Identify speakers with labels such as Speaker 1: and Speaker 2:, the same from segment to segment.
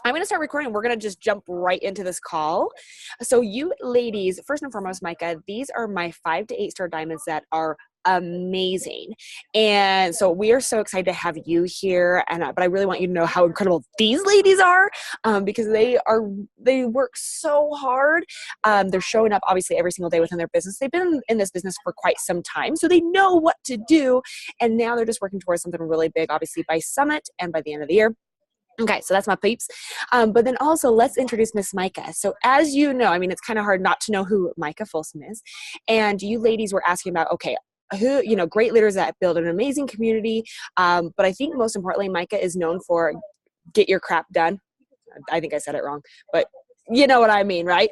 Speaker 1: I'm going to start recording. We're going to just jump right into this call. So you ladies, first and foremost, Micah, these are my 5 to 8 star diamonds that are amazing. And so we are so excited to have you here. But I really want you to know how incredible these ladies are, because they work so hard. They're showing up obviously every single day within their business. They've been in this business for quite some time, so they know what to do. And now they're just working towards something really big, obviously by Summit and by the end of the year. Okay, so that's my peeps. But then also let's introduce Miss Micah. So as you know, I mean, it's kind of hard not to know who Micah Folsom is. And you ladies were asking about, okay, who, great leaders that build an amazing community. But I think most importantly, Micah is known for get your crap done. I think I said it wrong, but you know what I mean, right?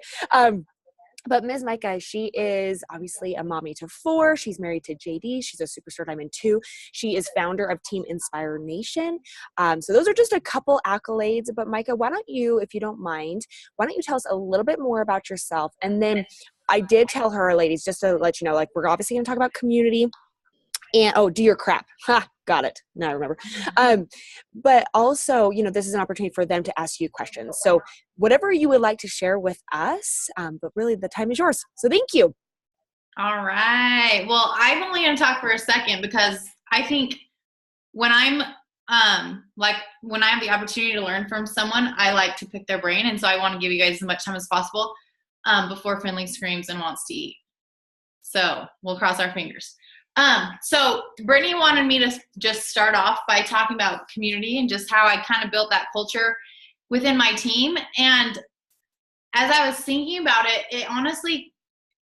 Speaker 1: But Ms. Micah, she is obviously a mommy to 4. She's married to JD. She's a Superstar Diamond 2. She is founder of Team Inspire Nation. So those are just a couple accolades. But Micah, why don't you, if you don't mind, why don't you tell us a little bit more about yourself? And then I did tell her, ladies, just to let you know, like, we're obviously going to talk about community. And do your crap. Ha, got it. Now I remember. But also, this is an opportunity for them to ask you questions. So whatever you would like to share with us, but really the time is yours. So thank you.
Speaker 2: All right. Well, I'm only going to talk for a second because I think when I'm when I have the opportunity to learn from someone, I like to pick their brain. And so I want to give you guys as much time as possible before Finley screams and wants to eat. So we'll cross our fingers. So Brittany wanted me to just start off by talking about community and just how I kind of built that culture within my team. And as I was thinking about it,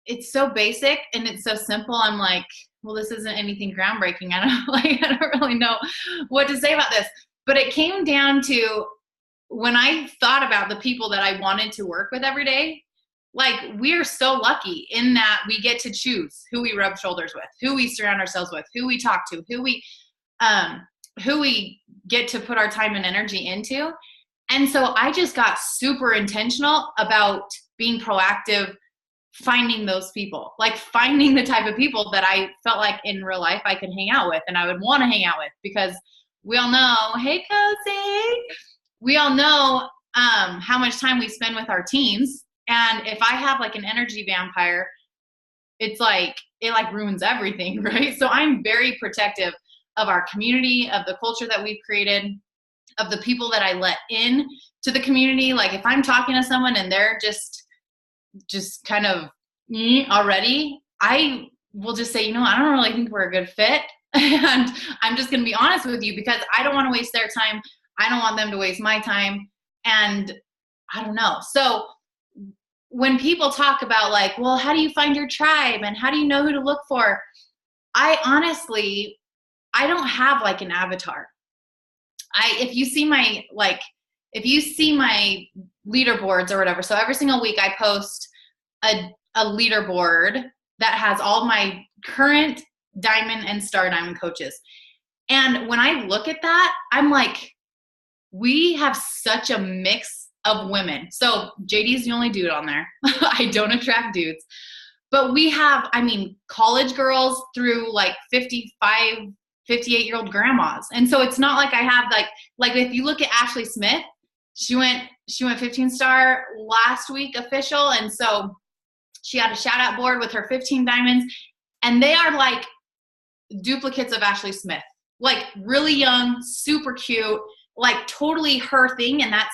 Speaker 2: it's so basic and it's so simple. I'm like, well, this isn't anything groundbreaking. I don't really know what to say about this, but it came down to when I thought about the people that I wanted to work with every day. Like, we're so lucky in that we get to choose who we rub shoulders with, who we surround ourselves with, who we talk to, who we get to put our time and energy into. And so I just got super intentional about being proactive, finding those people, like finding the type of people that I felt like in real life I could hang out with and I would want to hang out with, because we all know, hey, Cozy, we all know how much time we spend with our teams. And if I have like an energy vampire, it's like, it like ruins everything, right? So I'm very protective of our community, of the culture that we've created, of the people that I let in to the community. Like, if I'm talking to someone and they're just kind of already, I will just say, I don't really think we're a good fit. And I'm just going to be honest with you because I don't want to waste their time. I don't want them to waste my time. And I don't know. So when people talk about like, well, how do you find your tribe and how do you know who to look for? I don't have like an avatar. If you see my leaderboards or whatever, so every single week I post a leaderboard that has all my current diamond and star diamond coaches. And when I look at that, I'm like, we have such a mix of women. So JD's the only dude on there. I don't attract dudes. But we have, college girls through like 55, 58-year-old grandmas. And so it's not like I have like if you look at Ashley Smith, she went 15 star last week official. And so she had a shout out board with her 15 diamonds. And they are like duplicates of Ashley Smith, like really young, super cute, like totally her thing. And that's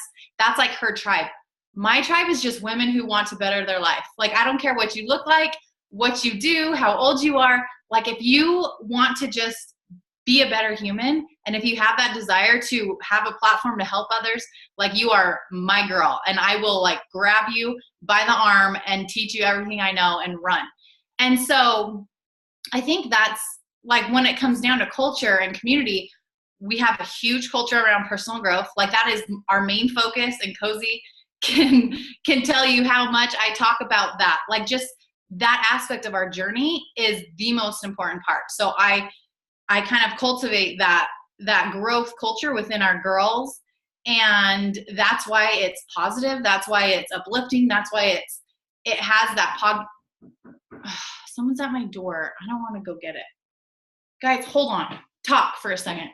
Speaker 2: like her tribe. My tribe is just women who want to better their life. Like, I don't care what you look like, what you do, how old you are. Like, if you want to just be a better human, and if you have that desire to have a platform to help others, like, you are my girl. And I will like grab you by the arm and teach you everything I know and run. And so I think that's like, when it comes down to culture and community, we have a huge culture around personal growth. Like, that is our main focus, and Cozy can tell you how much I talk about that. Like, just that aspect of our journey is the most important part. So I kind of cultivate that growth culture within our girls, and that's why it's positive. That's why it's uplifting. That's why it has that someone's at my door. I don't want to go get it. Guys, hold on. Talk for a second.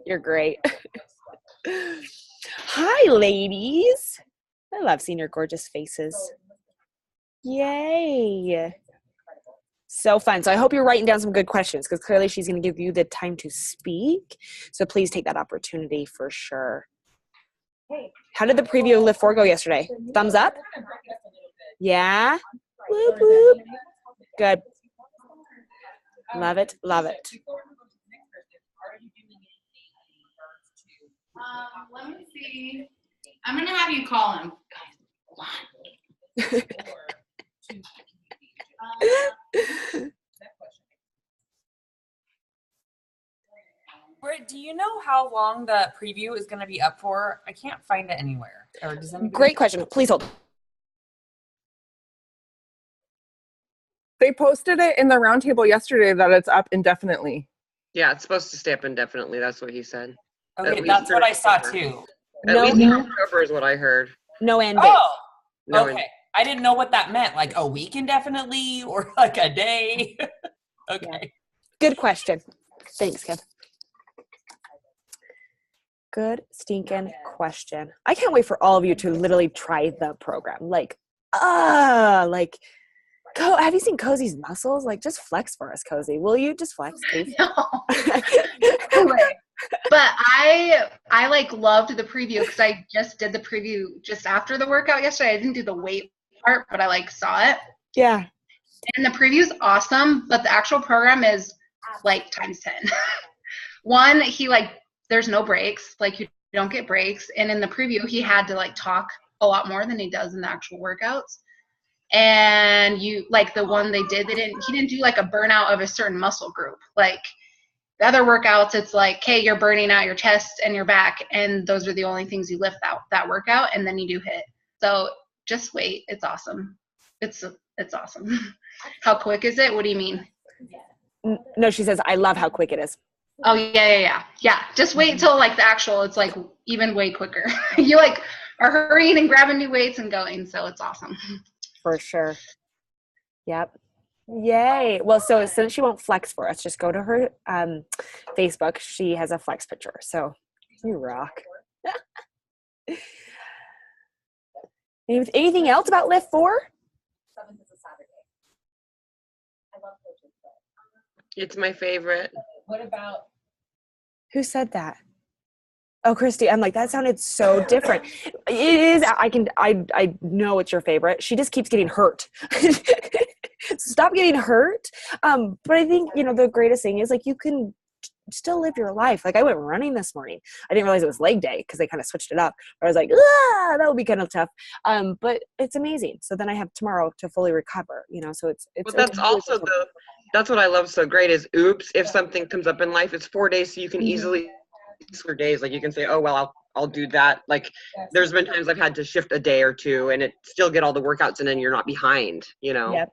Speaker 1: You're great. Hi, ladies. I love seeing your gorgeous faces. Yay. So fun. So I hope you're writing down some good questions because clearly she's going to give you the time to speak. So please take that opportunity for sure. How did the preview of Lift 4 go yesterday? Thumbs up? Yeah? Whoop, whoop. Good. Love it. Love it.
Speaker 2: Let me see. I'm going to have you call him.
Speaker 3: Britt, do you know how long the preview is going to be up for? I can't find it anywhere. Or does anybody?
Speaker 1: Great question. Please hold.
Speaker 4: They posted it in the roundtable yesterday that it's up indefinitely.
Speaker 5: Yeah, it's supposed to stay up indefinitely. That's what he said.
Speaker 3: Okay, that's what I saw too.
Speaker 5: At least October is what I heard.
Speaker 1: No end date.
Speaker 3: Oh,
Speaker 5: No
Speaker 3: okay. I didn't know what that meant. Like a week indefinitely or like a day. Okay.
Speaker 1: Yeah. Good question. Thanks, Kev. Good stinking question. I can't wait for all of you to literally try the program. Like, have you seen Cozy's muscles? Like, just flex for us, Cozy. Will you just flex, please?
Speaker 2: No. But I like loved the preview because I just did the preview just after the workout yesterday. I didn't do the weight part, but I like saw it.
Speaker 1: Yeah.
Speaker 2: And the preview's awesome, but the actual program is like times 10. One, there's no breaks, like you don't get breaks. And in the preview, he had to like talk a lot more than he does in the actual workouts. And you like the one they did, he didn't do like a burnout of a certain muscle group. Like the other workouts, it's like, hey, you're burning out your chest and your back, and those are the only things you lift out that workout, and then you do HIIT. So just wait, it's awesome. It's awesome. How quick is it? What do you mean?
Speaker 1: No, she says, I love how quick it is.
Speaker 2: Oh, yeah. Just wait till like the actual, it's like even way quicker. You like are hurrying and grabbing new weights and going. So it's awesome.
Speaker 1: For sure. Yep. Yay. Well, so since she won't flex for us, just go to her Facebook. She has a flex picture. So you rock. Anything else about Lift 4?
Speaker 5: It's my favorite.
Speaker 3: What about?
Speaker 1: Who said that? Oh, Christy. I'm like, that sounded so different. It is. I know it's your favorite. She just keeps getting hurt. Stop getting hurt. But I think, the greatest thing is like, you can still live your life. Like I went running this morning. I didn't realize it was leg day because they kind of switched it up. I was like, that would be kind of tough. But it's amazing. So then I have tomorrow to fully recover, so it's.
Speaker 5: But that's also that's what I love so great is oops, if something comes up in life, it's 4 days. So you can easily for days. Like you can say, oh, well, I'll do that. Like there's been times I've had to shift a day or two and still get all the workouts and then you're not behind,
Speaker 1: Yep.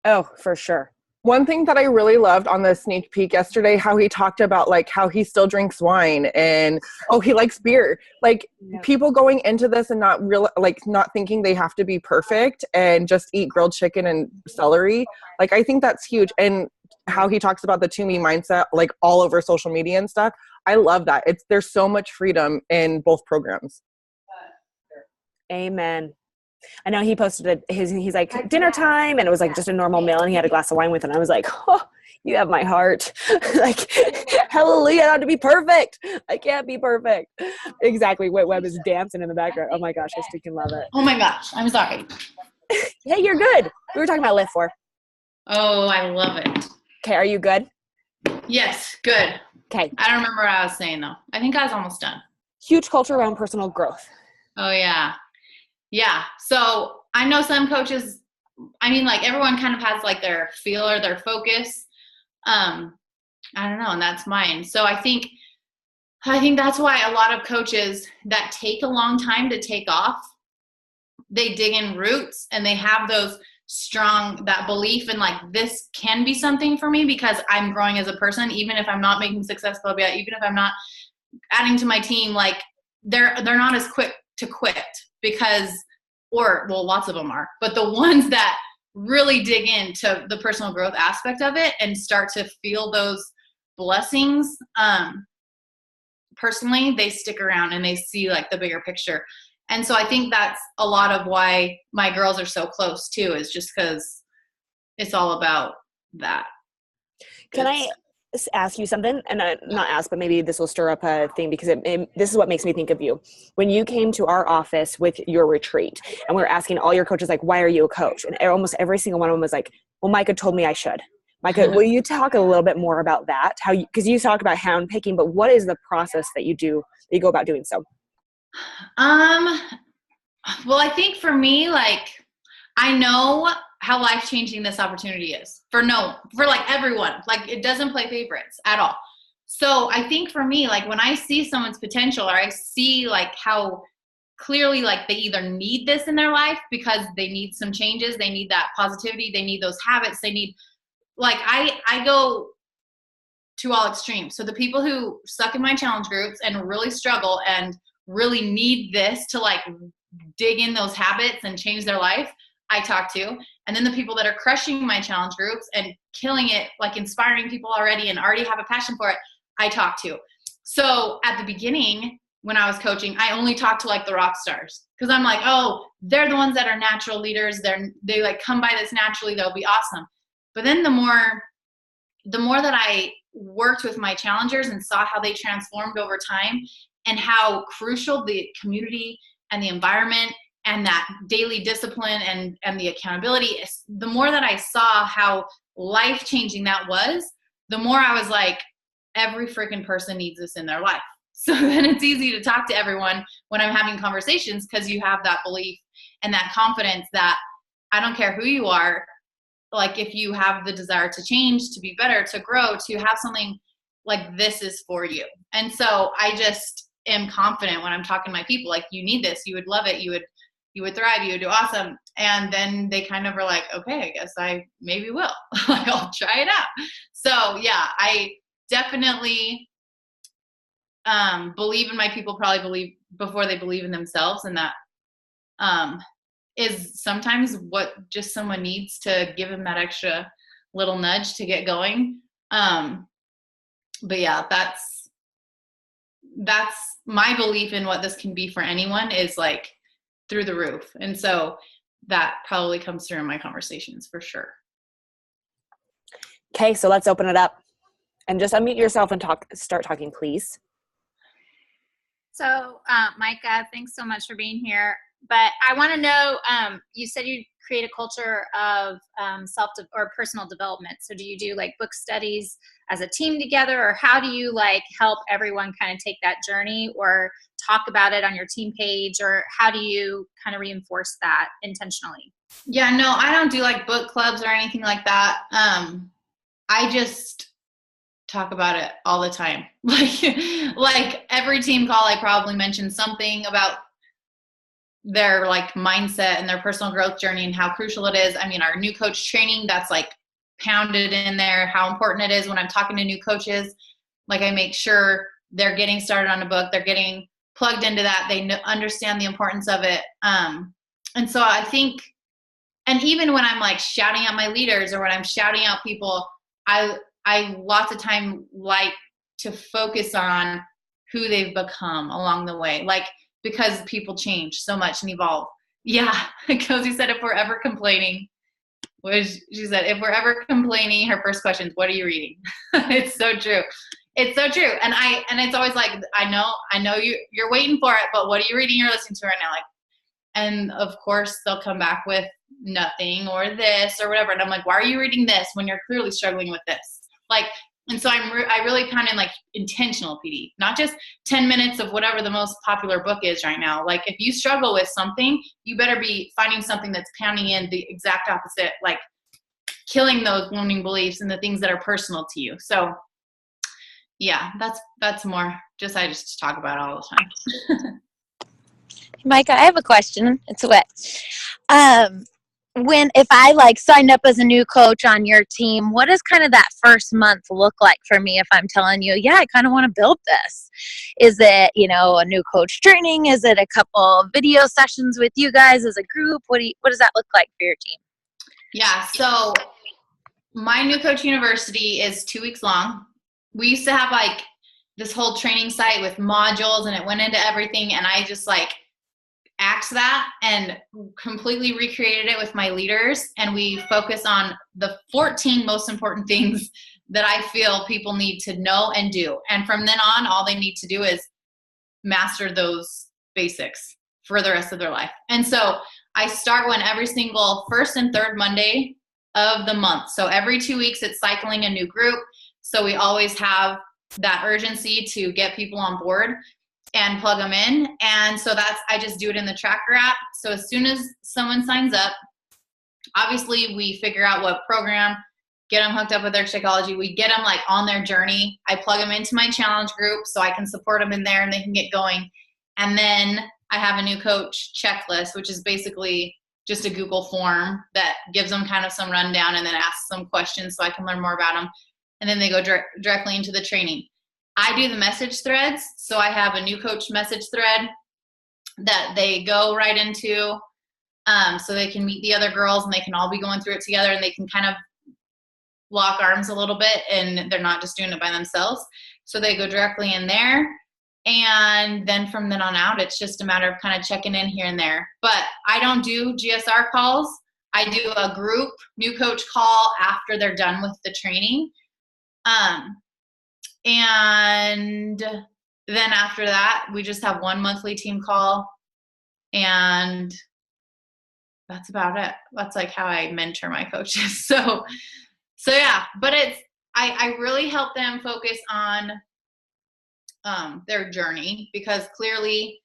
Speaker 1: Oh, for sure.
Speaker 4: One thing that I really loved on the sneak peek yesterday, how he talked about like how he still drinks wine and he likes beer. Like people going into this and not thinking they have to be perfect and just eat grilled chicken and celery. Like I think that's huge. And how he talks about the to me mindset, like all over social media and stuff. I love that. There's so much freedom in both programs.
Speaker 1: Amen. I know he posted he's like dinner time and it was like just a normal meal and he had a glass of wine with it. And I was like, oh, you have my heart. Like, hallelujah, I have to be perfect. I can't be perfect. Exactly. Webb is dancing in the background. Oh my gosh, I still can love it.
Speaker 2: Oh my gosh, I'm sorry.
Speaker 1: Hey, you're good. We were talking about Lift 4.
Speaker 2: Oh, I love it.
Speaker 1: Okay, are you good?
Speaker 2: Yes, good.
Speaker 1: Okay.
Speaker 2: I don't remember what I was saying though. I think I was almost done.
Speaker 1: Huge culture around personal growth.
Speaker 2: Oh yeah. Yeah. So I know some coaches, like everyone kind of has like their feel or their focus. I don't know. And that's mine. So I think that's why a lot of coaches that take a long time to take off, they dig in roots and they have that belief in like, this can be something for me because I'm growing as a person, even if I'm not making Success Club yet, even if I'm not adding to my team, like they're not as quick to quit lots of them are, but the ones that really dig into the personal growth aspect of it and start to feel those blessings, personally, they stick around and they see like the bigger picture. And so I think that's a lot of why my girls are so close too, is just because it's all about that.
Speaker 1: Can I ask you something? And not ask, but maybe this will stir up a thing, because this is what makes me think of you. When you came to our office with your retreat, and we were asking all your coaches, like, why are you a coach? And almost every single one of them was like, well, Micah told me I should. Micah, will you talk a little bit more about that? Because you talk about hound picking, but what is the process that you go about doing so?
Speaker 2: Well, I think for me, like, I know how life-changing this opportunity is for like everyone. Like, it doesn't play favorites at all. So I think for me, like, when I see someone's potential, or I see like how clearly like they either need this in their life because they need some changes, they need that positivity, they need those habits, they need, like, I go to all extremes. So the people who suck in my challenge groups and really struggle and really need this to like dig in those habits and change their life, I talk to. And then the people that are crushing my challenge groups and killing it, like inspiring people already and already have a passion for it, I talk to. So at the beginning, when I was coaching, I only talked to like the rock stars, because I'm like, oh, they're the ones that are natural leaders. They like come by this naturally. They'll be awesome. But then the more that I worked with my challengers and saw how they transformed over time, and how crucial the community and the environment and that daily discipline and the accountability is, the more that I saw how life-changing that was, the more I was like, every freaking person needs this in their life. So then it's easy to talk to everyone when I'm having conversations, because you have that belief and that confidence that I don't care who you are, like, if you have the desire to change, to be better, to grow, to have something, like, this is for you. And so I just am confident when I'm talking to my people, like, you need this, you would love it, you would thrive, you would do awesome. And then they kind of are like, okay, I guess I maybe will. Like, I'll try it out. So yeah, I definitely believe in my people, probably believe before they believe in themselves. And that is sometimes what just someone needs to give them that extra little nudge to get going. But yeah, that's my belief in what this can be for anyone, is like through the roof. And so that probably comes through in my conversations for sure.
Speaker 1: Okay, so let's open it up and just unmute yourself and start talking, please.
Speaker 6: So, Micah, thanks so much for being here. But I want to know, you said you create a culture of or personal development. So do you do like book studies as a team together, or how do you like help everyone kind of take that journey, or talk about it on your team page, or how do you kind of reinforce that intentionally?
Speaker 2: Yeah, no, I don't do like book clubs or anything like that. I just talk about it all the time. Like every team call, I probably mention something about their like mindset and their personal growth journey and how crucial it is. I mean, our new coach training, that's like pounded in there, how important it is when I'm talking to new coaches. Like, I make sure they're getting started on a book, they're getting plugged into that, they understand the importance of it. And so I think, and even when I'm like shouting out my leaders, or when I'm shouting out people, I lots of time like to focus on who they've become along the way. Like, because people change so much and evolve. Yeah, Cozy said, if we're ever complaining, she said, if we're ever complaining, her first question is, what are you reading? It's so true. It's so true. And it's always like, I know you're waiting for it, but what are you reading or listening to right now? Like, and of course they'll come back with nothing or this or whatever. And I'm like, why are you reading this when you're clearly struggling with this? Like, and so I really kind of like intentional PD, not just 10 minutes of whatever the most popular book is right now. Like, if you struggle with something, you better be finding something that's pounding in the exact opposite, like killing those limiting beliefs and the things that are personal to you. So yeah, that's more just, I just talk about it all the time.
Speaker 7: Micah, I have a question. It's wet. If I like signed up as a new coach on your team, what does kind of that first month look like for me if I'm telling you, yeah, I kind of want to build this? Is it, a new coach training? Is it a couple video sessions with you guys as a group? What does that look like for your team?
Speaker 2: Yeah, so my new coach university is 2 weeks long. We used to have like this whole training site with modules, and it went into everything. And I just like axed that and completely recreated it with my leaders. And we focus on the 14 most important things that I feel people need to know and do. And from then on, all they need to do is master those basics for the rest of their life. And so I start one every single first and third Monday of the month. So every 2 weeks, it's cycling a new group. So we always have that urgency to get people on board and plug them in. And so I just do it in the tracker app. So as soon as someone signs up, obviously we figure out what program, get them hooked up with their Shakeology. We get them like on their journey. I plug them into my challenge group so I can support them in there and they can get going. And then I have a new coach checklist, which is basically just a Google form that gives them kind of some rundown and then asks some questions so I can learn more about them. And then they go directly into the training. I do the message threads. So I have a new coach message thread that they go right into, so they can meet the other girls and they can all be going through it together and they can kind of lock arms a little bit and they're not just doing it by themselves. So they go directly in there. And then from then on out, it's just a matter of kind of checking in here and there. But I don't do GSR calls. I do a group new coach call after they're done with the training. And then after that, we just have one monthly team call. And that's about it. That's like how I mentor my coaches. So yeah, but I really help them focus on their journey, because clearly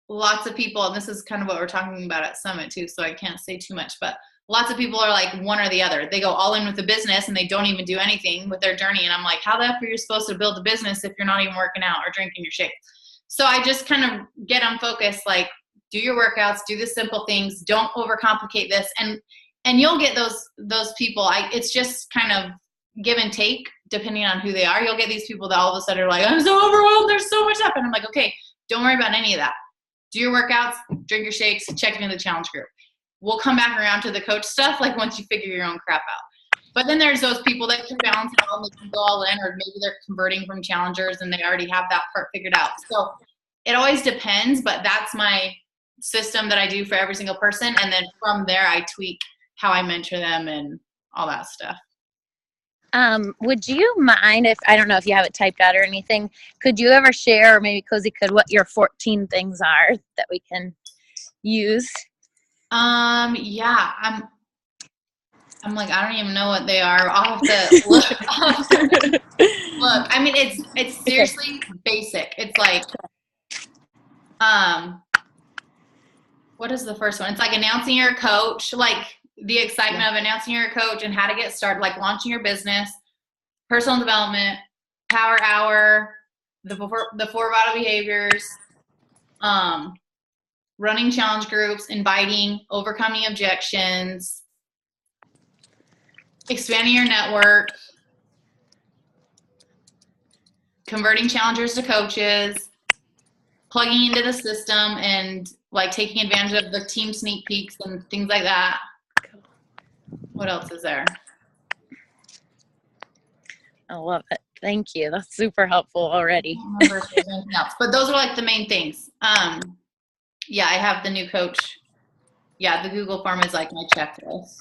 Speaker 2: lots of people, and this is kind of what we're talking about at Summit too, so I can't say too much, but lots of people are like one or the other. They go all in with the business and they don't even do anything with their journey. And I'm like, how the heck are you supposed to build a business if you're not even working out or drinking your shake? So I just kind of get them focused, like do your workouts, do the simple things, don't overcomplicate this. And you'll get those people. It's just kind of give and take depending on who they are. You'll get these people that all of a sudden are like, I'm so overwhelmed, there's so much up. And I'm like, okay, don't worry about any of that. Do your workouts, drink your shakes, check into the challenge group. We'll come back around to the coach stuff like once you figure your own crap out. But then there's those people that can balance it all and they can go all in, or maybe they're converting from challengers and they already have that part figured out. So it always depends, but that's my system that I do for every single person. And then from there, I tweak how I mentor them and all that stuff.
Speaker 7: Would you mind, if I don't know if you have it typed out or anything, could you ever share, or maybe Cozy could, what your 14 things are that we can use?
Speaker 2: Yeah, I'm like, I don't even know what they are. I'll have to look. Look, I mean, it's seriously basic. It's like, what is the first one? It's like announcing your coach, like the excitement of announcing your coach and how to get started, like launching your business, personal development, power hour, the 4 vital behaviors, running challenge groups, inviting, overcoming objections, expanding your network, converting challengers to coaches, plugging into the system, and like taking advantage of the team sneak peeks and things like that. What else is there?
Speaker 7: I love it. Thank you. That's super helpful already.
Speaker 2: I don't remember if there's anything else, but those are like the main things. Yeah, I have the new coach. Yeah, the Google form is like my checklist.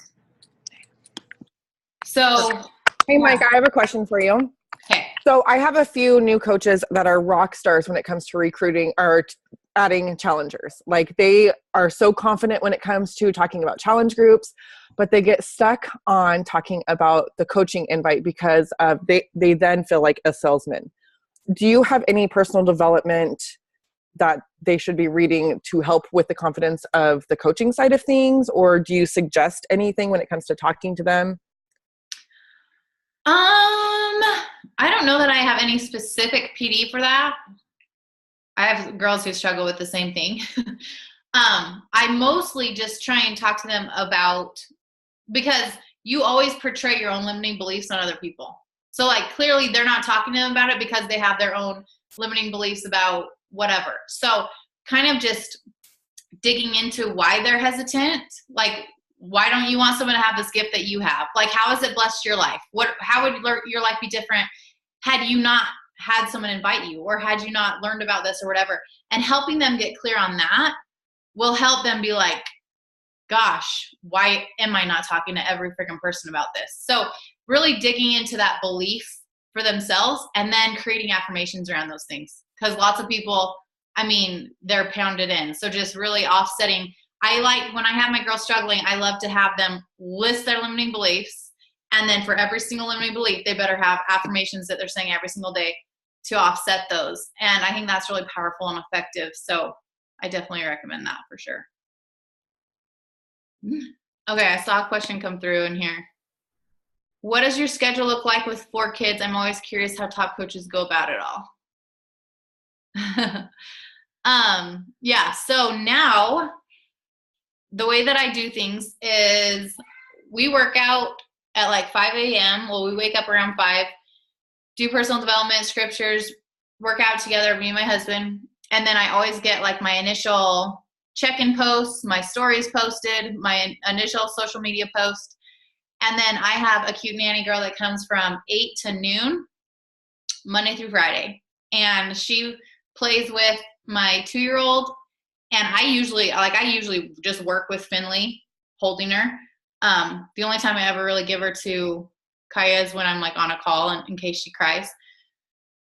Speaker 2: So,
Speaker 4: hey, Mike, I have a question for you.
Speaker 2: okay.
Speaker 4: So I have a few new coaches that are rock stars when it comes to recruiting or adding challengers. Like they are so confident when it comes to talking about challenge groups, but they get stuck on talking about the coaching invite because they then feel like a salesman. Do you have any personal development that they should be reading to help with the confidence of the coaching side of things? Or do you suggest anything when it comes to talking to them?
Speaker 2: I don't know that I have any specific PD for that. I have girls who struggle with the same thing. I mostly just try and talk to them about, because you always portray your own limiting beliefs on other people. So like clearly they're not talking to them about it because they have their own limiting beliefs about whatever. So kind of just digging into why they're hesitant. Like, why don't you want someone to have this gift that you have? Like, how has it blessed your life? How would your life be different had you not had someone invite you, or had you not learned about this or whatever, and helping them get clear on that will help them be like, gosh, why am I not talking to every freaking person about this? So really digging into that belief for themselves and then creating affirmations around those things. Because lots of people, I mean, they're pounded in. So just really offsetting. I like, when I have my girls struggling, I love to have them list their limiting beliefs. And then for every single limiting belief, they better have affirmations that they're saying every single day to offset those. And I think that's really powerful and effective. So I definitely recommend that for sure. Okay, I saw a question come through in here. What does your schedule look like with 4 kids? I'm always curious how top coaches go about it all. Yeah, so now the way that I do things is we work out at like 5 a.m. Well, we wake up around 5, do personal development, scriptures, work out together, me and my husband. And then I always get like my initial check-in posts, my stories posted, my initial social media post. And then I have a cute nanny girl that comes from 8 to noon, Monday through Friday. And she plays with my 2-year-old. And I usually just work with Finley, holding her. The only time I ever really give her to Kaya is when I'm like on a call in case she cries.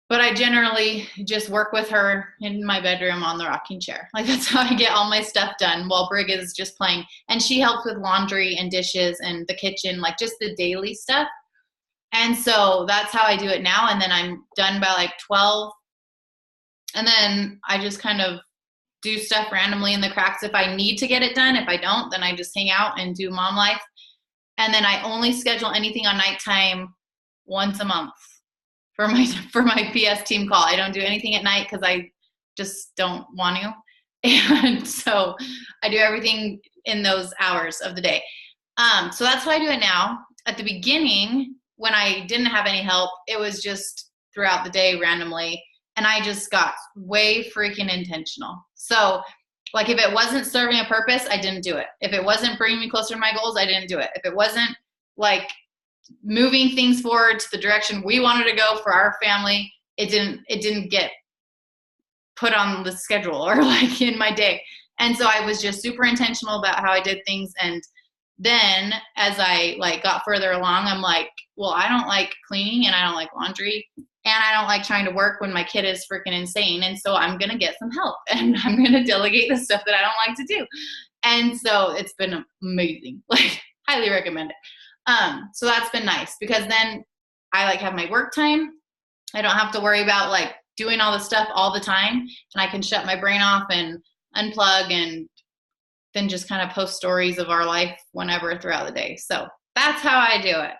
Speaker 2: But I generally just work with her in my bedroom on the rocking chair. Like that's how I get all my stuff done while Brig is just playing. And she helps with laundry and dishes and the kitchen, like just the daily stuff. And so that's how I do it now. And then I'm done by like 12. And then I just kind of do stuff randomly in the cracks if I need to get it done. If I don't, then I just hang out and do mom life. And then I only schedule anything on nighttime once a month for my PS team call. I don't do anything at night because I just don't want to. And so I do everything in those hours of the day. So that's how I do it now. At the beginning, when I didn't have any help, it was just throughout the day randomly. And I just got way freaking intentional. So like if it wasn't serving a purpose, I didn't do it. If it wasn't bringing me closer to my goals, I didn't do it. If it wasn't like moving things forward to the direction we wanted to go for our family, it didn't get put on the schedule or like in my day. And so I was just super intentional about how I did things. And then as I like got further along, I'm like, well, I don't like cleaning and I don't like laundry and I don't like trying to work when my kid is freaking insane. And so I'm going to get some help and I'm going to delegate the stuff that I don't like to do. And so it's been amazing. Like highly recommend it. So that's been nice because then I like have my work time. I don't have to worry about like doing all the stuff all the time and I can shut my brain off and unplug and then just kind of post stories of our life whenever throughout the day. So that's how I do it.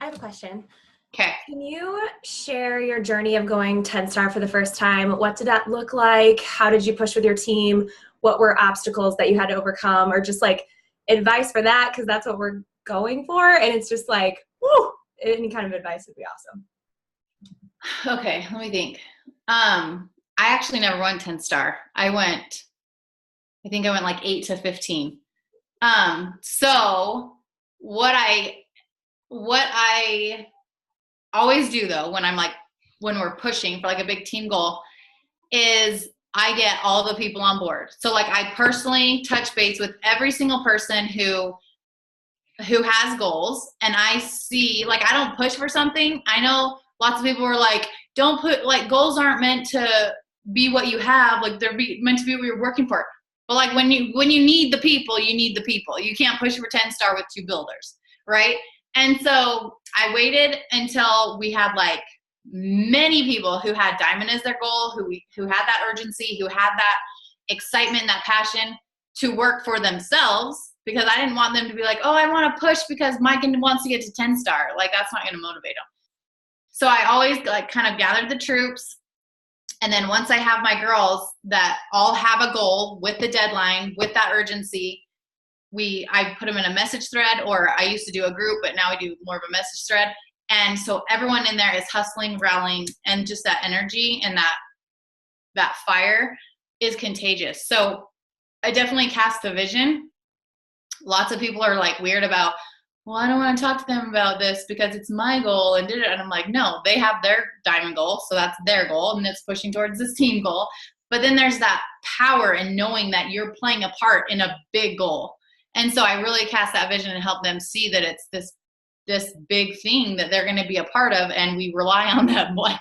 Speaker 8: I have a question.
Speaker 2: Okay.
Speaker 8: Can you share your journey of going 10-star for the first time? What did that look like? How did you push with your team? What were obstacles that you had to overcome, or just like advice for that? Because that's what we're going for. And it's just like, whoo, any kind of advice would be awesome.
Speaker 2: Okay. Let me think. I actually never went 10-star. I think I went like 8 to 15. So what I always do though, when we're pushing for like a big team goal, is I get all the people on board. So like I personally touch base with every single person who has goals, and I see, like, I don't push for something. I know lots of people are like, don't put, like, goals aren't meant to be what you have. Like they're meant to be what you're working for. But like when you need the people, you need the people. You can't push for 10-star with 2 builders, right? And so I waited until we had like many people who had diamond as their goal, who had that urgency, who had that excitement, that passion to work for themselves, because I didn't want them to be like, oh, I want to push because Micah wants to get to 10-star. Like that's not going to motivate them. So I always like kind of gathered the troops. And then once I have my girls that all have a goal with the deadline, with that urgency, I put them in a message thread, or I used to do a group, but now we do more of a message thread. And so everyone in there is hustling, rallying, and just that energy and that fire is contagious. So I definitely cast the vision. Lots of people are like weird about, well, I don't want to talk to them about this because it's my goal and did it. And I'm like, no, they have their diamond goal. So that's their goal and it's pushing towards this team goal. But then there's that power in knowing that you're playing a part in a big goal. And so I really cast that vision and help them see that it's this big thing that they're going to be a part of, and we rely on them. Like,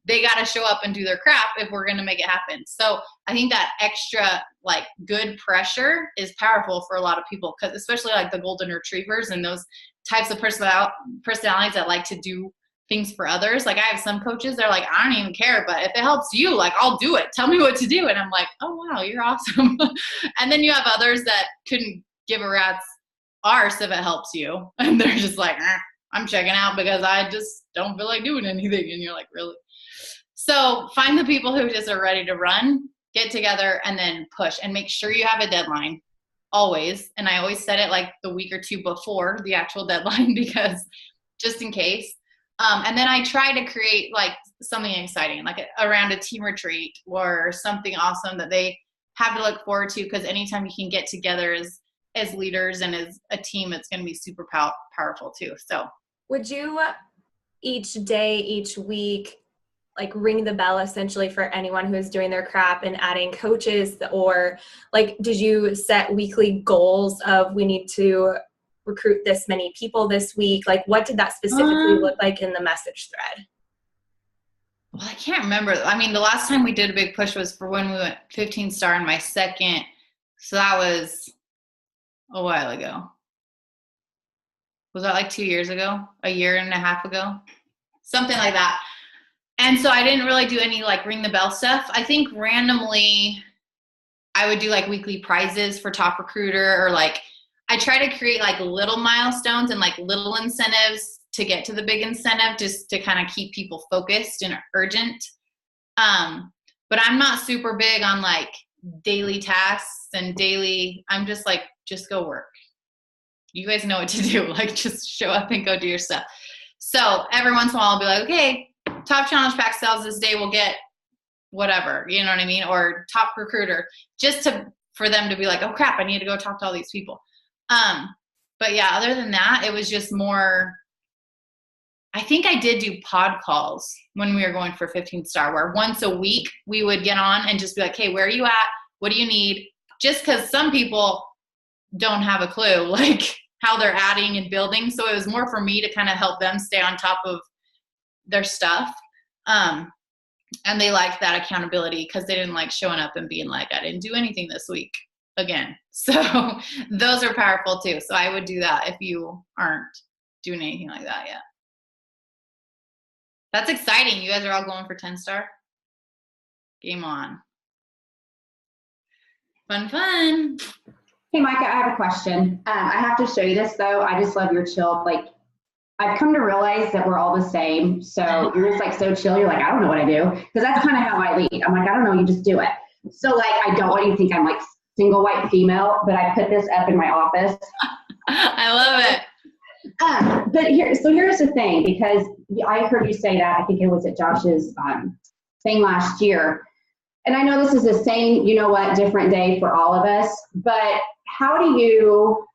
Speaker 2: they got to show up and do their crap if we're going to make it happen. So I think that extra like good pressure is powerful for a lot of people, because especially like the golden retrievers and those types of personalities that like to do things for others. Like, I have some coaches, they're like, I don't even care, but if it helps you, like, I'll do it. Tell me what to do. And I'm like, oh wow, you're awesome. And then you have others that couldn't give a rat's arse if it helps you, and they're just like, I'm checking out because I just don't feel like doing anything. And you're like, really? So find the people who just are ready to run, get together, and then push, and make sure you have a deadline always. And I always set it like the week or two before the actual deadline, because just in case. And then I try to create like something exciting, like around a team retreat or something awesome that they have to look forward to, because anytime you can get together as leaders and as a team, it's going to be super powerful too. So
Speaker 8: would you each day, each week, like ring the bell essentially for anyone who's doing their crap and adding coaches, or like, did you set weekly goals of we need to recruit this many people this week? Like, what did that specifically look like in the message thread?
Speaker 2: Well, I can't remember. I mean, the last time we did a big push was for when we went 15 star in my second. So that was a while ago. Was that like 2 years ago? A year and a half ago? Something like that. And so I didn't really do any like ring the bell stuff. I think randomly I would do like weekly prizes for top recruiter, or like I try to create like little milestones and like little incentives to get to the big incentive, just to kind of keep people focused and urgent. But I'm not super big on like daily tasks and I'm just like, just go work. You guys know what to do. Like, just show up and go do your stuff. So every once in a while I'll be like, okay, top challenge pack sales this day will get whatever, you know what I mean? Or top recruiter, just for them to be like, oh crap, I need to go talk to all these people. But yeah, other than that, it was just more, I think I did do pod calls when we were going for 15 star, where once a week we would get on and just be like, hey, where are you at? What do you need? Just because some people don't have a clue, like how they're adding and building. So it was more for me to kind of help them stay on top of their stuff. And they liked that accountability, because they didn't like showing up and being like, I didn't do anything this week again. So those are powerful too. So I would do that if you aren't doing anything like that yet. That's exciting. You guys are all going for 10 star? Game on. Fun.
Speaker 9: Hey, Micah, I have a question. I have to show you this, though. I just love your chill. Like, I've come to realize that we're all the same. So you're just like so chill. You're like, I don't know what I do. Because that's kind of how I lead. I'm like, I don't know. You just do it. So like, I don't want you to think I'm like single white female, but I put this up in my office.
Speaker 2: I love it.
Speaker 9: But here's the thing, because I heard you say that, I think it was at Josh's thing last year. And I know this is the same, different day for all of us, but how do you,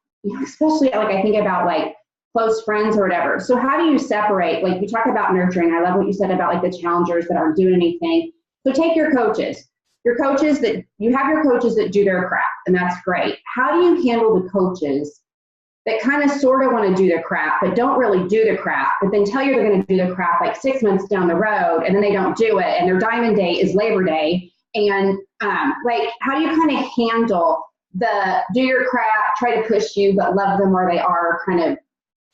Speaker 9: especially like I think about like close friends or whatever. So how do you separate, like we talk about nurturing. I love what you said about like the challengers that aren't doing anything. So take your coaches that you have your coaches that do their crap, and that's great. How do you handle the coaches that kind of sort of want to do the crap, but don't really do the crap, but then tell you they're going to do the crap like 6 months down the road, and then they don't do it, and their diamond day is Labor Day. And like, how do you kind of handle the do your crap, try to push you, but love them where they are kind of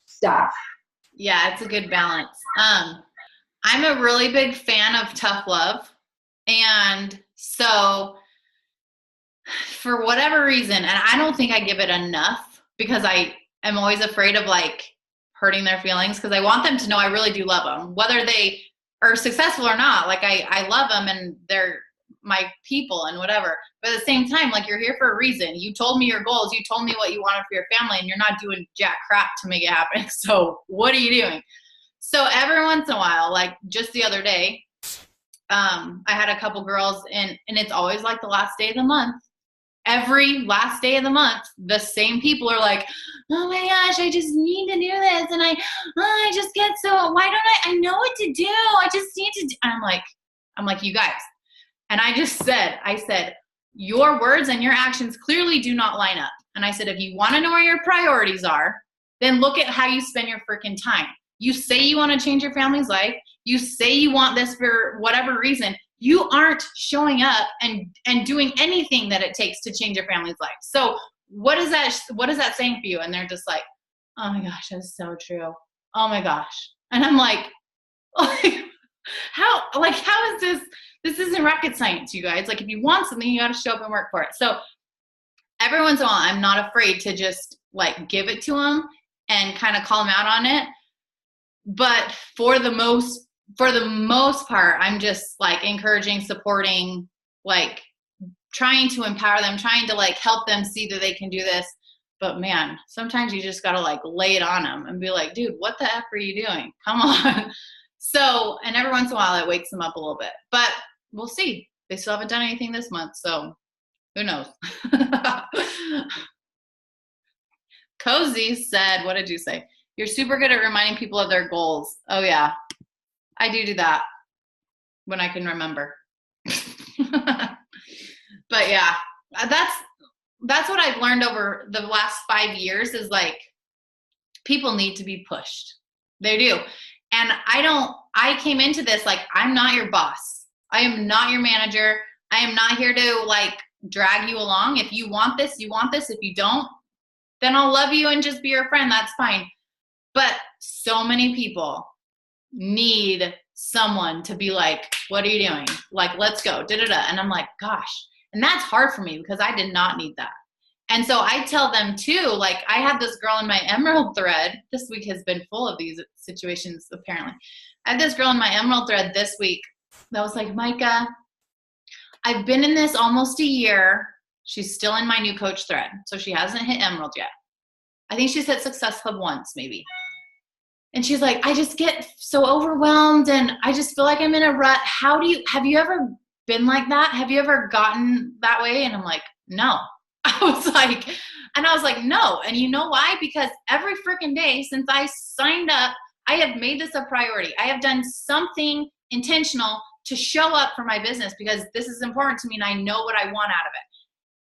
Speaker 9: stuff?
Speaker 2: Yeah, it's a good balance. I'm a really big fan of tough love. And so for whatever reason, and I don't think I give it enough, because I am always afraid of like hurting their feelings, because I want them to know I really do love them, whether they are successful or not. Like I love them and they're my people and whatever. But at the same time, like, you're here for a reason. You told me your goals. You told me what you wanted for your family, and you're not doing jack crap to make it happen. So what are you doing? So every once in a while, like just the other day, I had a couple girls and it's always like the last day of the month. every last day of the month, the same people are like, oh my gosh, I just need to do this. And I just get so, why don't I know what to do. I just need to do. And I'm like, you guys. And I said, your words and your actions clearly do not line up. And I said, if you want to know where your priorities are, then look at how you spend your freaking time. You say you want to change your family's life. You say you want this for whatever reason. You aren't showing up and doing anything that it takes to change your family's life. So what is that saying for you? And they're just like, oh my gosh, that's so true. Oh my gosh. And I'm like how is this? This isn't rocket science, you guys. Like, if you want something, you got to show up and work for it. So every once in a while, I'm not afraid to just like give it to them and kind of call them out on it. But for the most part, I'm just like encouraging, supporting, like trying to empower them, trying to like help them see that they can do this. But man, sometimes you just got to like lay it on them and be like, dude, what the F are you doing? Come on. So, and every once in a while it wakes them up a little bit, but we'll see. They still haven't done anything this month. So who knows? Cozy said, what did you say? You're super good at reminding people of their goals. Oh yeah, I do that when I can remember. But yeah, that's what I've learned over the last 5 years is like, people need to be pushed. They do. And I came into this like, I'm not your boss. I am not your manager. I am not here to like drag you along. If you want this, you want this. If you don't, then I'll love you and just be your friend. That's fine. But so many people need someone to be like, what are you doing? Like, let's go, da-da-da. And I'm like, gosh. And that's hard for me because I did not need that. And so I tell them too, like I had this girl in my Emerald thread. This week has been full of these situations, apparently. I had this girl in my Emerald thread this week that was like, Micah, I've been in this almost a year. She's still in my new coach thread. So she hasn't hit Emerald yet. I think she's hit Success Club once, maybe. And she's like, I just get so overwhelmed and I just feel like I'm in a rut. Have you ever been like that? Have you ever gotten that way? And I'm like, no. I was like, no. And you know why? Because every freaking day since I signed up, I have made this a priority. I have done something intentional to show up for my business because this is important to me and I know what I want out of it.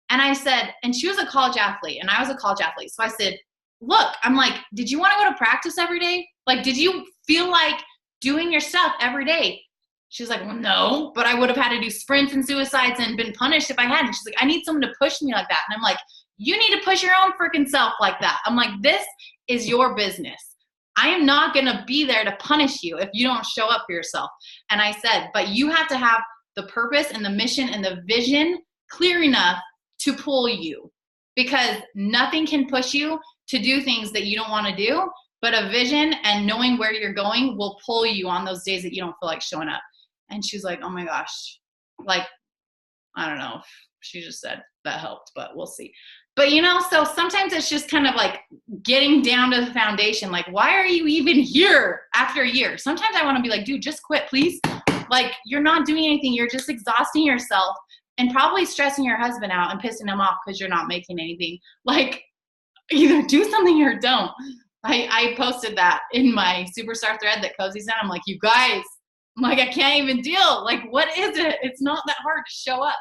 Speaker 2: And I said, and she was a college athlete and I was a college athlete. So I said, look, I'm like, did you want to go to practice every day? Like, did you feel like doing your stuff every day? She's like, well, no, but I would have had to do sprints and suicides and been punished if I hadn't. She's like, I need someone to push me like that. And I'm like, you need to push your own freaking self like that. I'm like, this is your business. I am not going to be there to punish you if you don't show up for yourself. And I said, but you have to have the purpose and the mission and the vision clear enough to pull you, because nothing can push you to do things that you don't want to do, but a vision and knowing where you're going will pull you on those days that you don't feel like showing up. And she's like, oh my gosh, like, I don't know. She just said that helped, but we'll see. But so sometimes it's just kind of like getting down to the foundation. Like, why are you even here after a year? Sometimes I want to be like, dude, just quit, please. Like, you're not doing anything. You're just exhausting yourself and probably stressing your husband out and pissing him off because you're not making anything. Like, either do something or don't. I posted that in my Superstar thread that Cozy's in. I'm like, you guys, I'm like, I can't even deal. Like, what is it? It's not that hard to show up.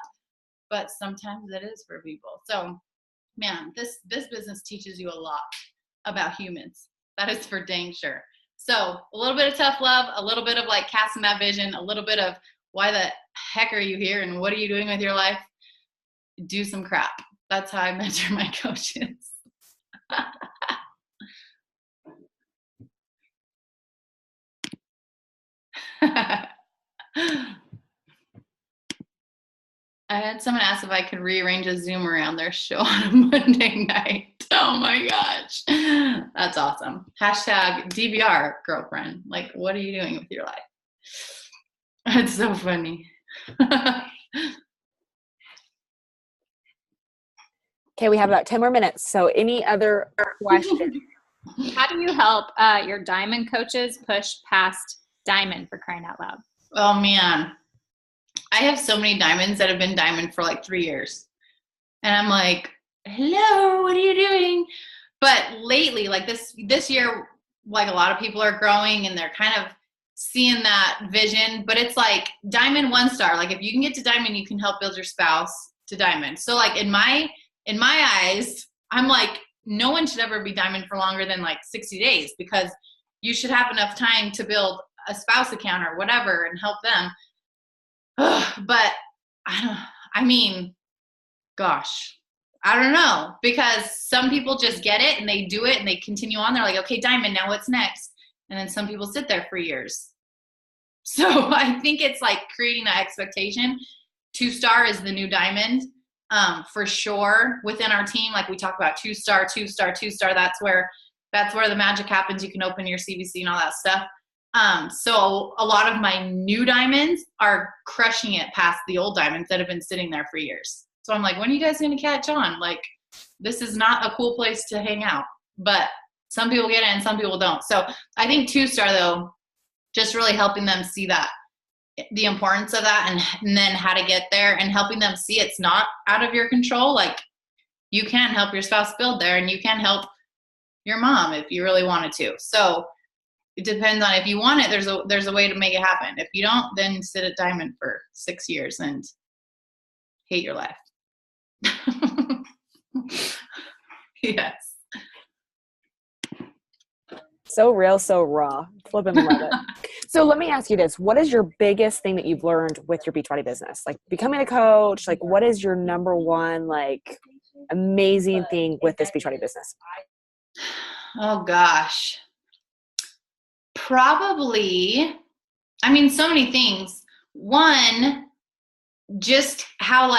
Speaker 2: But sometimes it is for people. So, man, this business teaches you a lot about humans. That is for dang sure. So a little bit of tough love, a little bit of like casting that vision, a little bit of why the heck are you here and what are you doing with your life? Do some crap. That's how I mentor my coaches. I had someone ask if I could rearrange a Zoom around their show on a Monday night. Oh my gosh. That's awesome. Hashtag DBR girlfriend. Like, what are you doing with your life? That's so funny.
Speaker 1: Okay, we have about 10 more minutes. So any other questions?
Speaker 6: How do you help your diamond coaches push past diamond, for crying out loud?
Speaker 2: Oh man. I have so many diamonds that have been diamond for like 3 years. And I'm like, hello, what are you doing? But lately, like this year, like a lot of people are growing and they're kind of seeing that vision, but it's like diamond 1 star. Like if you can get to diamond, you can help build your spouse to diamond. So like in my eyes, I'm like, no one should ever be diamond for longer than like 60 days because you should have enough time to build a spouse account or whatever and help them. But gosh, I don't know, because some people just get it and they do it and they continue on. They're like, okay, diamond, now what's next? And then some people sit there for years. So I think it's like creating that expectation. 2 star is the new diamond, for sure. Within our team, like we talk about 2 star, 2 star, 2 star. That's where the magic happens. You can open your CVC and all that stuff. So a lot of my new diamonds are crushing it past the old diamonds that have been sitting there for years. So I'm like, when are you guys going to catch on? Like, this is not a cool place to hang out. But some people get it and some people don't. So I think 2 star, though, just really helping them see that, the importance of that, and then how to get there, and helping them see it's not out of your control. Like, you can help your spouse build there, and you can help your mom if you really wanted to. So it depends on, if you want it, there's a way to make it happen. If you don't, then sit at diamond for 6 years and hate your life. Yes.
Speaker 1: So real, so raw. Flippin' love it. So let me ask you this. What is your biggest thing that you've learned with your Beachbody business? Like becoming a coach, like what is your number one, like amazing thing with this Beachbody business?
Speaker 2: Oh gosh. Probably, so many things. One, just how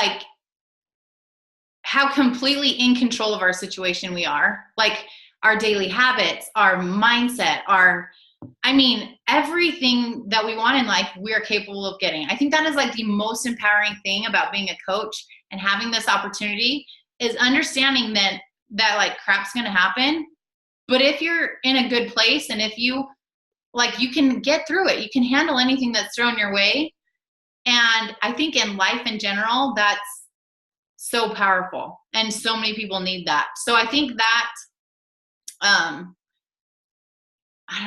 Speaker 2: completely in control of our situation we are. Like our daily habits, our mindset, everything that we want in life, we are capable of getting. I think that is like the most empowering thing about being a coach and having this opportunity, is understanding that like crap's going to happen. But if you're in a good place, and if you can get through it, you can handle anything that's thrown your way. And I think in life in general, that's so powerful, and so many people need that. So I think that, I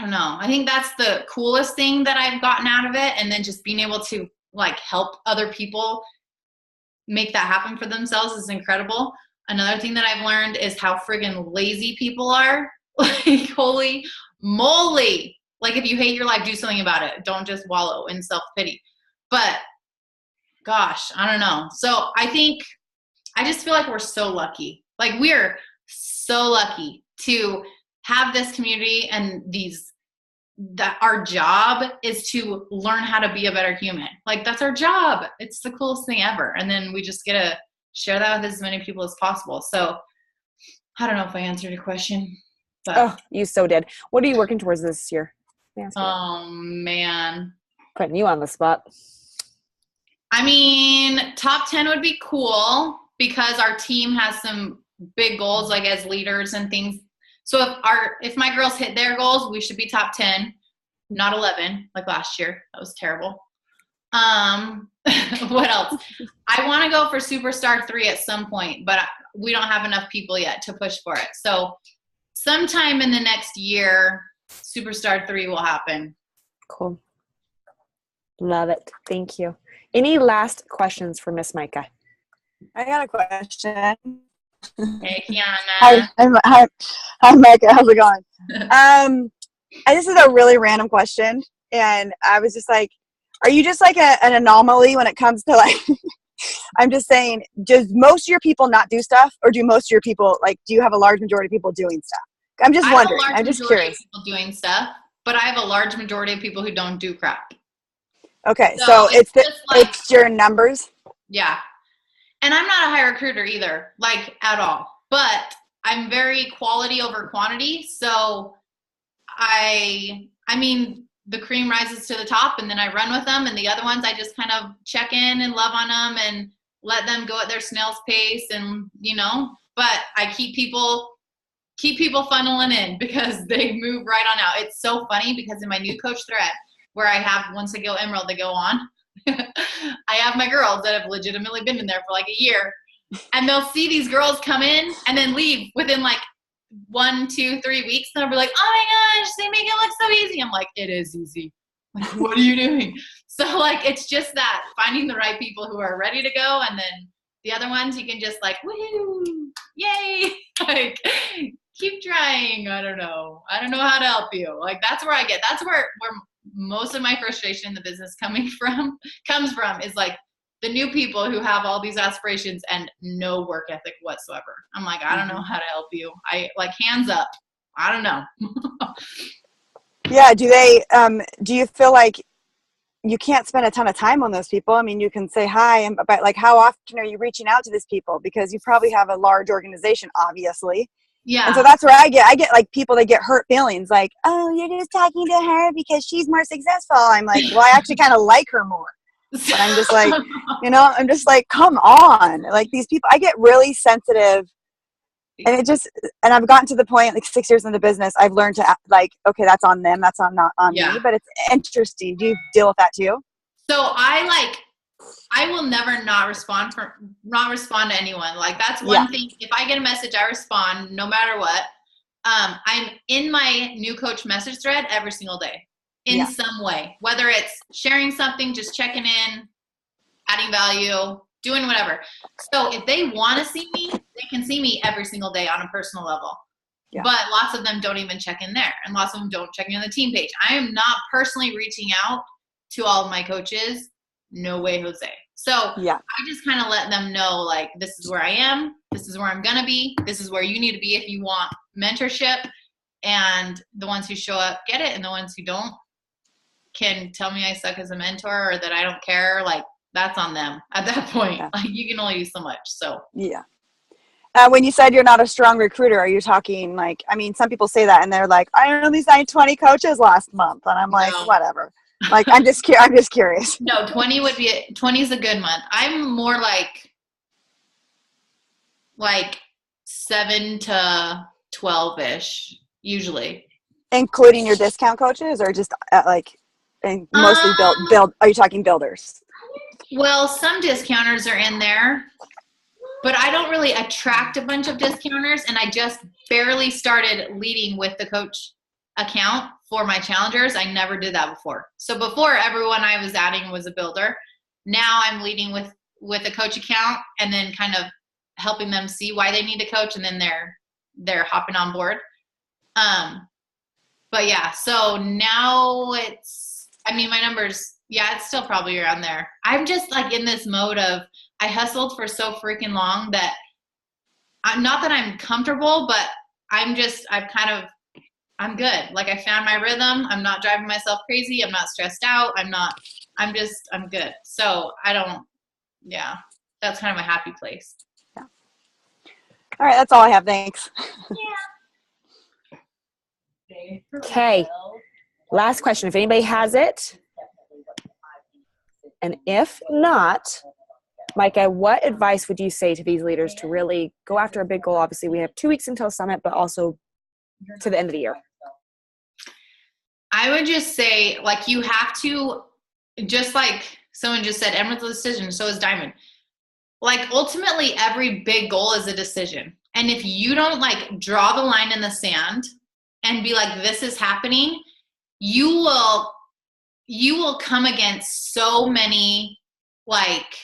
Speaker 2: don't know. I think that's the coolest thing that I've gotten out of it. And then just being able to like help other people make that happen for themselves is incredible. Another thing that I've learned is how friggin' lazy people are. Like, holy moly. Like, if you hate your life, do something about it. Don't just wallow in self-pity. But gosh, I don't know. So I just feel like we're so lucky. Like, we're so lucky to have this community, and that our job is to learn how to be a better human. Like, that's our job. It's the coolest thing ever. And then we just get to share that with as many people as possible. So I don't know if I answered your question. But,
Speaker 1: oh, you so did. What are you working towards this year?
Speaker 2: Oh, man.
Speaker 1: Putting you on the spot.
Speaker 2: Top 10 would be cool, because our team has some big goals, like as leaders and things. So if my girls hit their goals, we should be top 10, not 11 like last year. That was terrible. What else? I want to go for Superstar 3 at some point, but we don't have enough people yet to push for it. So sometime in the next year, Superstar 3 will happen.
Speaker 1: Cool. Love it. Thank you. Any last questions for Miss Micah?
Speaker 10: I got a question.
Speaker 2: Hey, Kiana.
Speaker 10: Hi, Micah. How's it going? This is a really random question, and I was just like, are you just like an anomaly when it comes to like, I'm just saying, does most of your people not do stuff, or do most of your people, like, do you have a large majority of people doing stuff? I'm just wondering. I'm just curious.
Speaker 2: People doing stuff, but I have a large majority of people who don't do crap.
Speaker 10: Okay, so it's your numbers.
Speaker 2: Yeah. And I'm not a high recruiter either, like at all, but I'm very quality over quantity. So the cream rises to the top, and then I run with them, and the other ones I just kind of check in and love on them and let them go at their snail's pace, and but I keep people funneling in because they move right on out. It's so funny because in my new coach thread, where I have, once they go Emerald, they go on, I have my girls that have legitimately been in there for like a year, and they'll see these girls come in and then leave within like 1, 2, 3 weeks. And they'll be like, oh my gosh, they make it look so easy. I'm like, it is easy. Like, what are you doing? So like, it's just that finding the right people who are ready to go. And then the other ones you can just like, woohoo, yay. Like, keep trying. I don't know how to help you. Like, that's where most of my frustration in the business comes from is like the new people who have all these aspirations and no work ethic whatsoever. I'm like, I don't know how to help you. I like, hands up. I don't know.
Speaker 10: Yeah. Do you feel like you can't spend a ton of time on those people? I mean, you can say hi, but like, how often are you reaching out to these people? Because you probably have a large organization, obviously.
Speaker 2: Yeah.
Speaker 10: And so that's where I get like people that get hurt feelings like, oh, you're just talking to her because she's more successful. I'm like, well, I actually kind of like her more. But I'm just like, I'm just like, come on. Like, these people, I get really sensitive. And I've gotten to the point, like 6 years in the business, I've learned to like, okay, that's on them. That's not on me. But it's interesting. Do you deal with that too?
Speaker 2: So I will never not respond to anyone. Like, that's one thing. If I get a message, I respond no matter what. I'm in my new coach message thread every single day in some way, whether it's sharing something, just checking in, adding value, doing whatever. So if they want to see me, they can see me every single day on a personal level. Yeah. But lots of them don't even check in there, and lots of them don't check in on the team page. I am not personally reaching out to all of my coaches. No way, Jose. So I just kind of let them know, like, this is where I am. This is where I'm going to be. This is where you need to be if you want mentorship. And the ones who show up get it. And the ones who don't can tell me I suck as a mentor or that I don't care. Like, that's on them at that point. Yeah. Like, you can only do so much. So
Speaker 10: yeah. When you said you're not a strong recruiter, are you talking like, I mean, some people say that and they're like, I only signed 20 coaches last month. And I'm like, whatever. Like, I'm just curious.
Speaker 2: No, 20 is a good month. I'm more like 7 to 12-ish usually.
Speaker 10: Including your discount coaches, or just mostly build? Are you talking builders?
Speaker 2: Well, some discounters are in there, but I don't really attract a bunch of discounters, and I just barely started leading with the coach account for my challengers. I never did that before. So before, everyone I was adding was a builder. Now I'm leading with a coach account and then kind of helping them see why they need a coach, and then they're hopping on board. But yeah, so now my numbers, it's still probably around there. I'm just like in this mode of, I hustled for so freaking long that not that I'm comfortable, but I'm good. Like, I found my rhythm. I'm not driving myself crazy. I'm not stressed out. I'm good. So that's kind of a happy place.
Speaker 10: Yeah. All right. That's all I have. Thanks.
Speaker 1: Okay. Last question. If anybody has it. And if not, Micah, what advice would you say to these leaders to really go after a big goal? Obviously, we have 2 weeks until summit, but also to the end of the year.
Speaker 2: I would just say, like, you have to, just like someone just said, Emerald's a decision, so is Diamond. Like, ultimately, every big goal is a decision. And if you don't, like, draw the line in the sand and be like, this is happening, you will come against so many, like,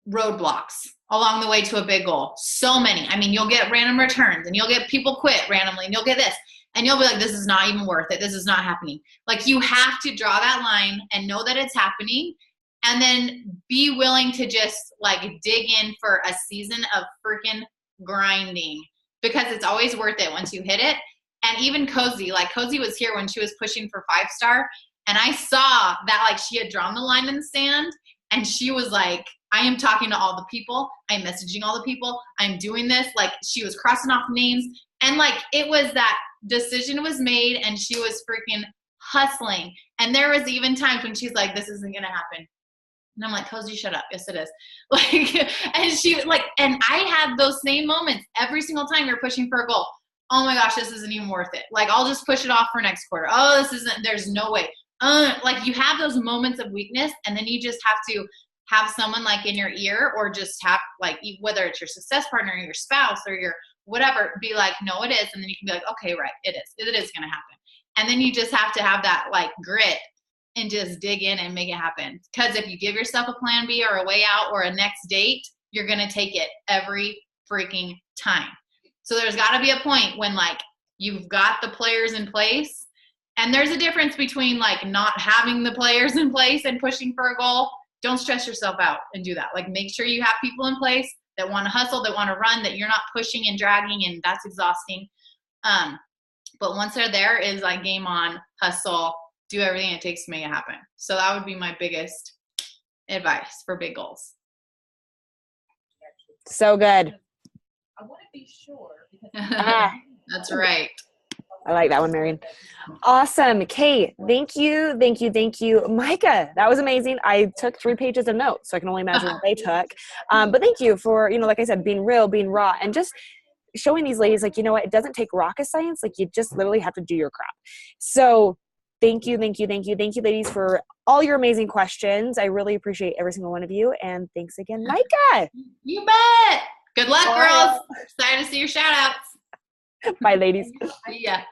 Speaker 2: roadblocks along the way to a big goal. So many. I mean, you'll get random returns, and you'll get people quit randomly, and you'll get this. And you'll be like, this is not even worth it. This is not happening. Like, you have to draw that line and know that it's happening, and then be willing to just, like, dig in for a season of freaking grinding, because it's always worth it once you hit it. And even Cozy was here when she was pushing for 5-star, and I saw that, like, she had drawn the line in the sand, and she was like, I am talking to all the people. I'm messaging all the people. I'm doing this. Like, she was crossing off names, and, like, it was that decision was made, and she was freaking hustling. And there was even times when she's like, this isn't going to happen. And I'm like, Cozy, shut up. Yes, it is. Like, and she, like, and I had those same moments every single time you're pushing for a goal. Oh my gosh, this isn't even worth it. Like, I'll just push it off for next quarter. Oh, there's no way. Like, you have those moments of weakness, and then you just have to have someone like in your ear, or just have like, whether it's your success partner or your spouse or your whatever, be like, no, it is. And then you can be like, okay, right, it is going to happen. And then you just have to have that like grit and just dig in and make it happen. Because if you give yourself a plan B or a way out or a next date, you're going to take it every freaking time. So there's got to be a point when like you've got the players in place. And there's a difference between like not having the players in place and pushing for a goal. Don't stress yourself out and do that. Like make sure you have people in place that want to hustle, that want to run, that you're not pushing and dragging, and that's exhausting. But once they're there, is like game on, hustle, do everything it takes to make it happen. So that would be my biggest advice for big goals.
Speaker 1: So good.
Speaker 3: I want to be sure.
Speaker 2: That's right.
Speaker 1: I like that one, Marion. Awesome. Kay, thank you. Micah, that was amazing. I took 3 pages of notes, so I can only imagine what they took. But thank you for, like I said, being real, being raw, and just showing these ladies, like, it doesn't take rocket science. Like, you just literally have to do your crap. So thank you, ladies, for all your amazing questions. I really appreciate every single one of you. And thanks again, Micah.
Speaker 2: You bet. Good luck, girls. Excited to see your shout outs.
Speaker 1: Bye, ladies.
Speaker 2: Yeah.